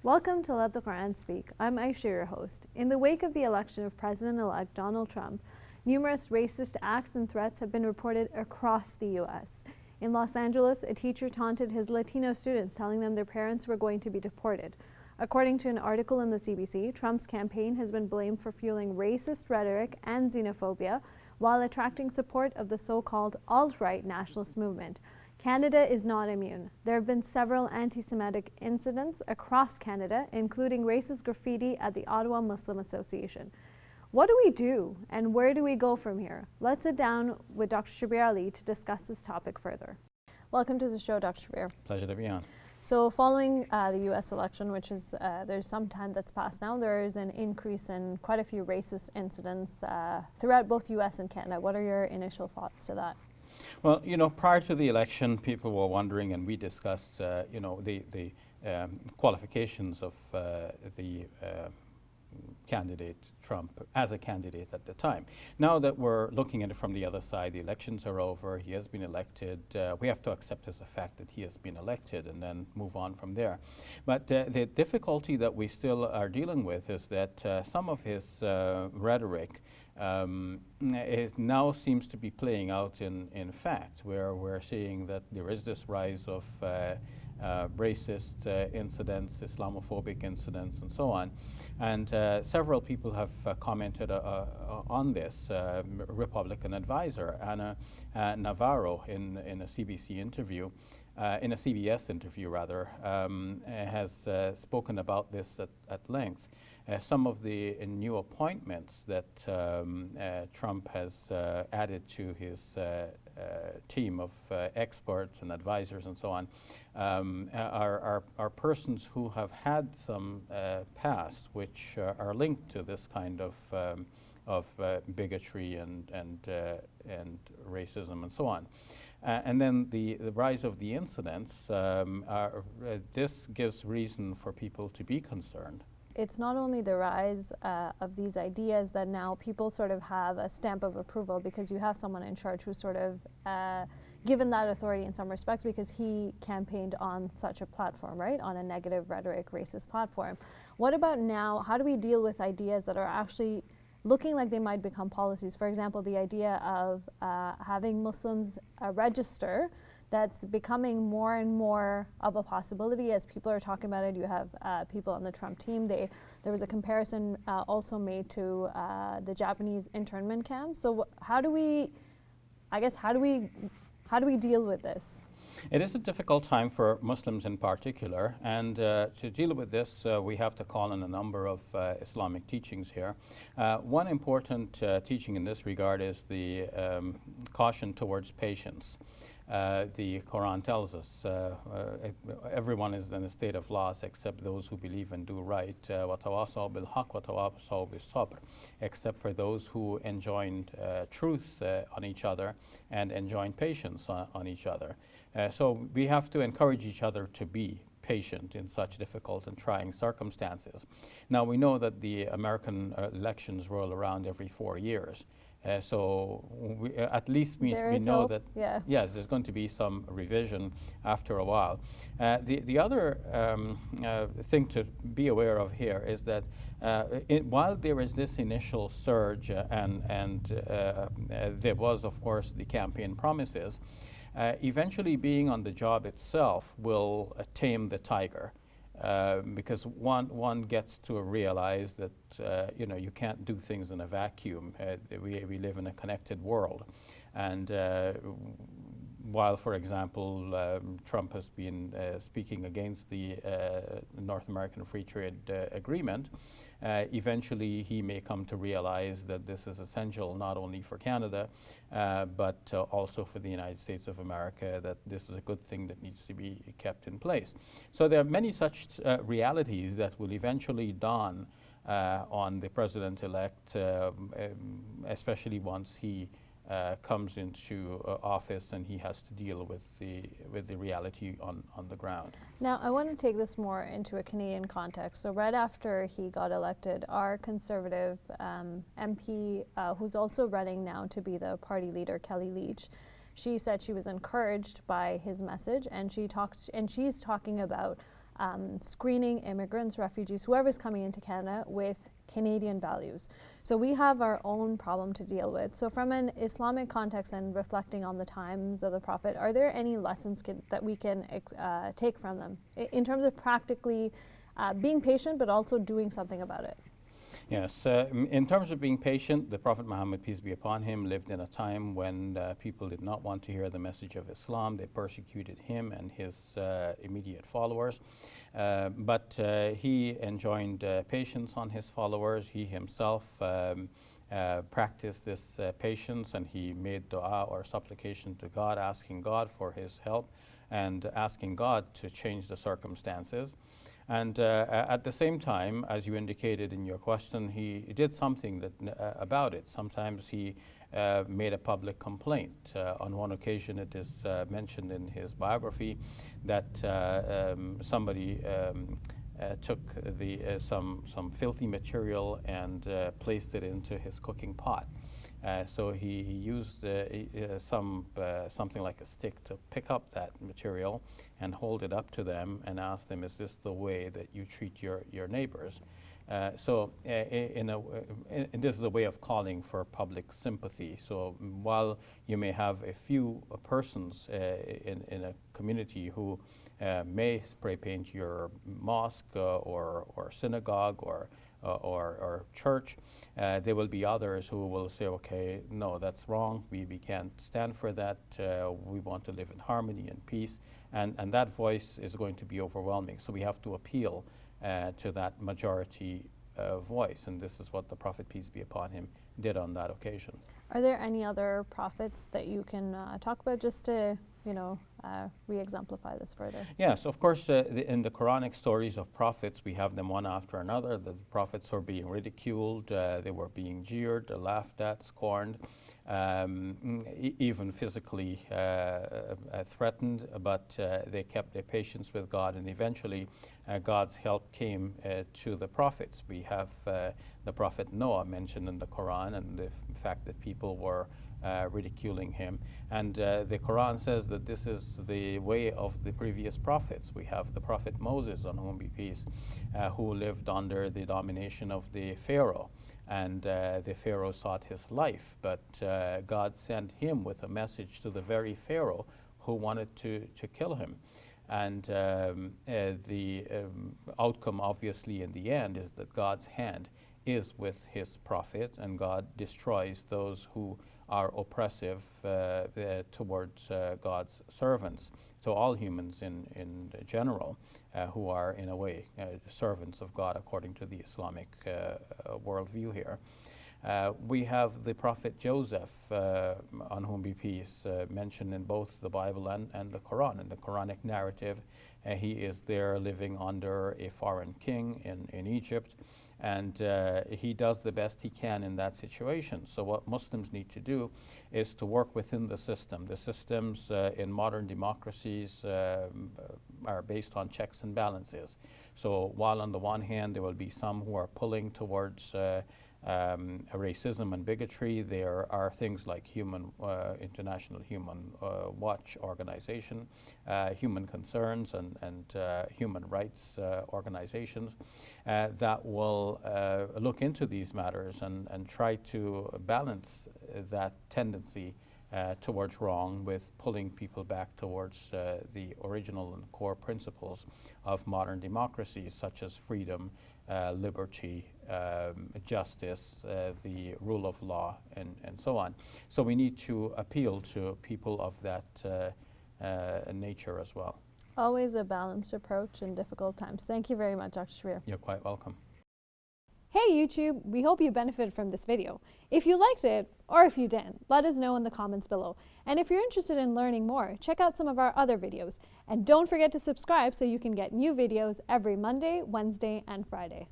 Welcome to Let the Quran Speak. I'm Aisha, your host. In the wake of the election of President-elect Donald Trump, numerous racist acts and threats have been reported across the U.S. In Los Angeles, a teacher taunted his Latino students, telling them their parents were going to be deported. According to an article in the CBC, Trump's campaign has been blamed for fueling racist rhetoric and xenophobia while attracting support of the so-called alt-right nationalist movement. Canada is not immune. There have been several anti-Semitic incidents across Canada, including racist graffiti at the Ottawa Muslim Association. What do we do, and where do we go from here? Let's sit down with Dr. Shabir Ali to discuss this topic further. Welcome to the show, Dr. Shabir. Pleasure to be on. So following the U.S. election, which is, there's some time that's passed now, there is an increase in quite a few racist incidents throughout both U.S. and Canada. What are your initial thoughts to that? Well, prior to the election, people were wondering, and we discussed, the qualifications of the candidate Trump as a candidate at the time. Now that we're looking at it from the other side, the elections are over, he has been elected, we have to accept as a fact that he has been elected and then move on from there. But the difficulty that we still are dealing with is that some of his rhetoric it now seems to be playing out in fact, where we're seeing that there is this rise of racist incidents, Islamophobic incidents, and so on. And several people have commented on this. Republican advisor Anna Navarro, in a CBS interview, has spoken about this at length. Some of the new appointments that Trump has added to his team of experts and advisors and so on are persons who have had some past which are linked to this kind of bigotry and racism and so on. And then the rise of the incidents, this gives reason for people to be concerned. It's not only the rise of these ideas that now people sort of have a stamp of approval because you have someone in charge who's sort of given that authority in some respects because he campaigned on such a platform, right? On a negative rhetoric, racist platform. What about now? How do we deal with ideas that are actually looking like they might become policies? For example, the idea of having Muslims register, that's becoming more and more of a possibility as people are talking about it. You have people on the Trump team. There was a comparison also made to the Japanese internment camps. So how do we deal with this? It is a difficult time for Muslims in particular, and to deal with this, we have to call on a number of Islamic teachings here. One important teaching in this regard is the caution towards patience. The Quran tells us everyone is in a state of loss except those who believe and do right, وَتَوَاصَوْا بِالْحَقِّ وَتَوَاصَوْا بِالصَّبْرِ, except for those who enjoined truth on each other and enjoined patience on each other. So we have to encourage each other to be patient in such difficult and trying circumstances. Now we know that the American elections roll around every 4 years. So at least we know hope. that, yeah. Yes, there's going to be some revision after a while. The other thing to be aware of here is that while there is this initial surge and there was, of course, the campaign promises, eventually being on the job itself will tame the tiger. Because one gets to realize that you can't do things in a vacuum. We live in a connected world, and while, for example, Trump has been speaking against the North American Free Trade Agreement, eventually he may come to realize that this is essential not only for Canada, but also for the United States of America, that this is a good thing that needs to be kept in place. So there are many such realities that will eventually dawn on the president-elect, especially once he comes into office and he has to deal with the reality on the ground. Now, I want to take this more into a Canadian context. So right after he got elected, our Conservative MP, who's also running now to be the party leader, Kelly Leach, she said she was encouraged by his message, and she's talking about screening immigrants, refugees, whoever's coming into Canada with Canadian values. So we have our own problem to deal with. So from an Islamic context and reflecting on the times of the Prophet, are there any lessons that we can take from them in terms of practically being patient but also doing something about it? Yes, in terms of being patient, the Prophet Muhammad, peace be upon him, lived in a time when people did not want to hear the message of Islam. They persecuted him and his immediate followers. But he enjoined patience on his followers. He himself practiced this patience, and he made dua or supplication to God, asking God for his help and asking God to change the circumstances. And at the same time, as you indicated in your question, he did something about it. Sometimes he made a public complaint. On one occasion, it is mentioned in his biography that somebody took some filthy material and placed it into his cooking pot. So he used something like a stick to pick up that material and hold it up to them and ask them, is this the way that you treat your neighbors? So this is a way of calling for public sympathy. So while you may have a few persons in a community who may spray paint your mosque or synagogue or church, there will be others who will say, okay, no, that's wrong. We can't stand for that. We want to live in harmony and peace. And that voice is going to be overwhelming. So we have to appeal to that majority voice. And this is what the Prophet, peace be upon him, did on that occasion. Are there any other prophets that you can talk about just to, re-exemplify this further? Yes, of course, in the Quranic stories of prophets, we have them one after another. The prophets were being ridiculed, they were being jeered, laughed at, scorned, even physically threatened, but they kept their patience with God, and eventually God's help came to the prophets. We have the Prophet Noah mentioned in the Quran, and the fact that people were ridiculing him. And the Quran says that this is the way of the previous prophets. We have the Prophet Moses, on whom be peace, who lived under the domination of the Pharaoh. And the Pharaoh sought his life, but God sent him with a message to the very Pharaoh who wanted to kill him. And the outcome, obviously, in the end, is that God's hand is with his prophet, and God destroys those who are oppressive towards God's servants. So all humans in general who are, in a way, servants of God according to the Islamic worldview here. We have the Prophet Joseph, on whom be peace, mentioned in both the Bible and the Quran. In the Quranic narrative, he is there living under a foreign king in Egypt, and he does the best he can in that situation. So what Muslims need to do is to work within the system. The systems in modern democracies are based on checks and balances. So while on the one hand there will be some who are pulling towards racism and bigotry, there are things like International Human Watch Organization, human concerns and human rights organizations that will look into these matters and try to balance that tendency towards wrong with pulling people back towards the original and core principles of modern democracies, such as freedom, liberty, justice, the rule of law, and so on. So we need to appeal to people of that nature as well. Always a balanced approach in difficult times. Thank you very much, Dr. Shabir. You're quite welcome. Hey YouTube, we hope you benefited from this video. If you liked it, or if you didn't, let us know in the comments below. And if you're interested in learning more, check out some of our other videos. And don't forget to subscribe so you can get new videos every Monday, Wednesday, and Friday.